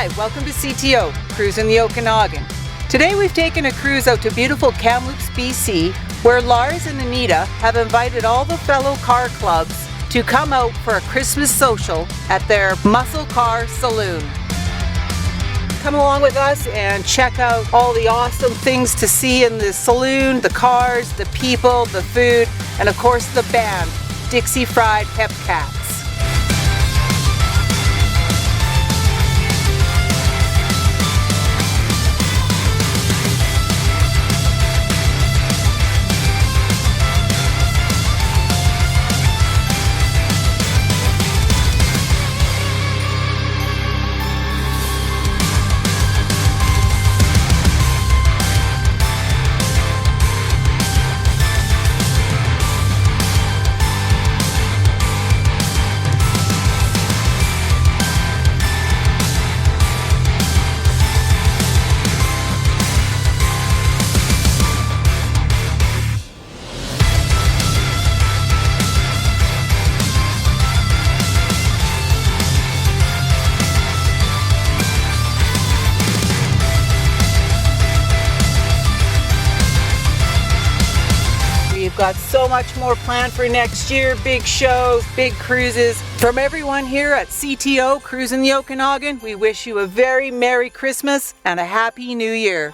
Hi, welcome to CTO, Cruising the Okanagan. Today we've taken a cruise out to beautiful Kamloops, BC, where Lars and Anita have invited all the fellow car clubs to come out for a Christmas social at their Muscle Car Saloon. Come along with us and check out all the awesome things to see in the saloon, the cars, the people, the food, and of course the band, Dixie Fried Hep Cats. We've got so much more planned for next year, big shows, big cruises. From everyone here at CTO Cruising the Okanagan, we wish you a very Merry Christmas and a Happy New Year.